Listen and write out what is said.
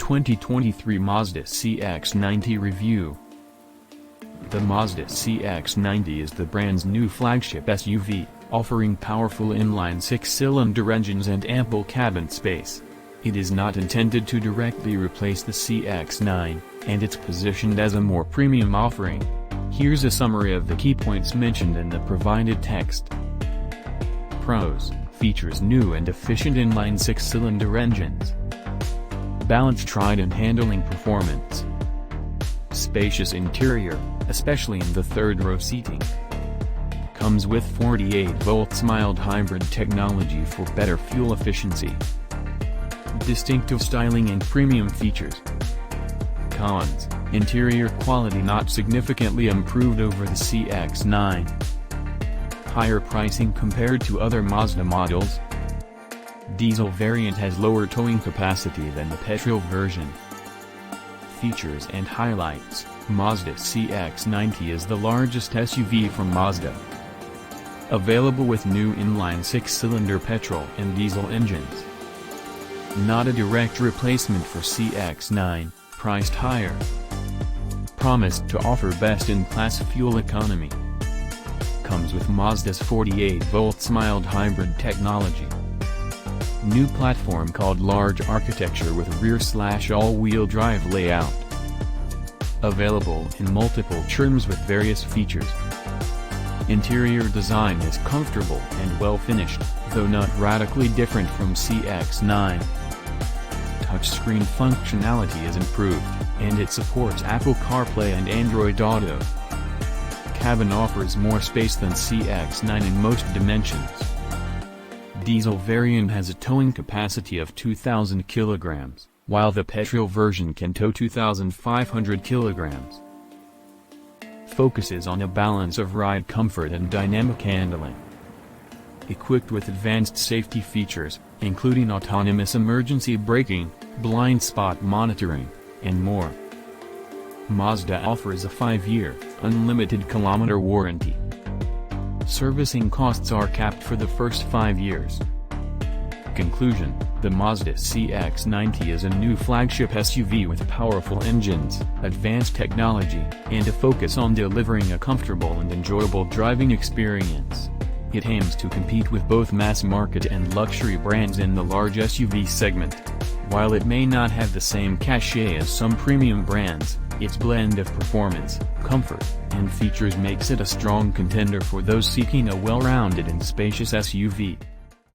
2023 Mazda CX-90 review. The Mazda CX-90 is the brand's new flagship SUV, offering powerful inline six-cylinder engines and ample cabin space. It is not intended to directly replace the CX-9, and it's positioned as a more premium offering. Here's a summary of the key points mentioned in the provided text. Pros: features new and efficient inline six-cylinder engines. Balanced ride and handling performance. Spacious interior, especially in the third-row seating. Comes with 48-volt mild hybrid technology for better fuel efficiency. Distinctive styling and premium features. Cons: interior quality not significantly improved over the CX-9. Higher pricing compared to other Mazda models. Diesel variant has lower towing capacity than the petrol version. Features and highlights: Mazda CX-90 is the largest SUV from Mazda. Available with new inline six-cylinder petrol and diesel engines. Not a direct replacement for CX-9, priced higher. Promised to offer best-in-class fuel economy. Comes with Mazda's 48-volt mild hybrid technology. New platform called Large Architecture with rear/all-wheel drive layout. Available in multiple trims with various features. Interior design is comfortable and well finished, though not radically different from CX-9. Touchscreen functionality is improved, and it supports Apple CarPlay and Android Auto. Cabin offers more space than CX-9 in most dimensions. Diesel variant has a towing capacity of 2,000 kilograms, while the petrol version can tow 2,500 kilograms. Focuses on a balance of ride comfort and dynamic handling. Equipped with advanced safety features, including autonomous emergency braking, blind spot monitoring, and more. Mazda offers a 5-year, unlimited kilometer warranty. Servicing costs are capped for the first 5 years. Conclusion: the Mazda CX-90 is a new flagship SUV with powerful engines, advanced technology, and a focus on delivering a comfortable and enjoyable driving experience. It aims to compete with both mass-market and luxury brands in the large SUV segment. While it may not have the same cachet as some premium brands, its blend of performance, comfort, and features makes it a strong contender for those seeking a well-rounded and spacious SUV.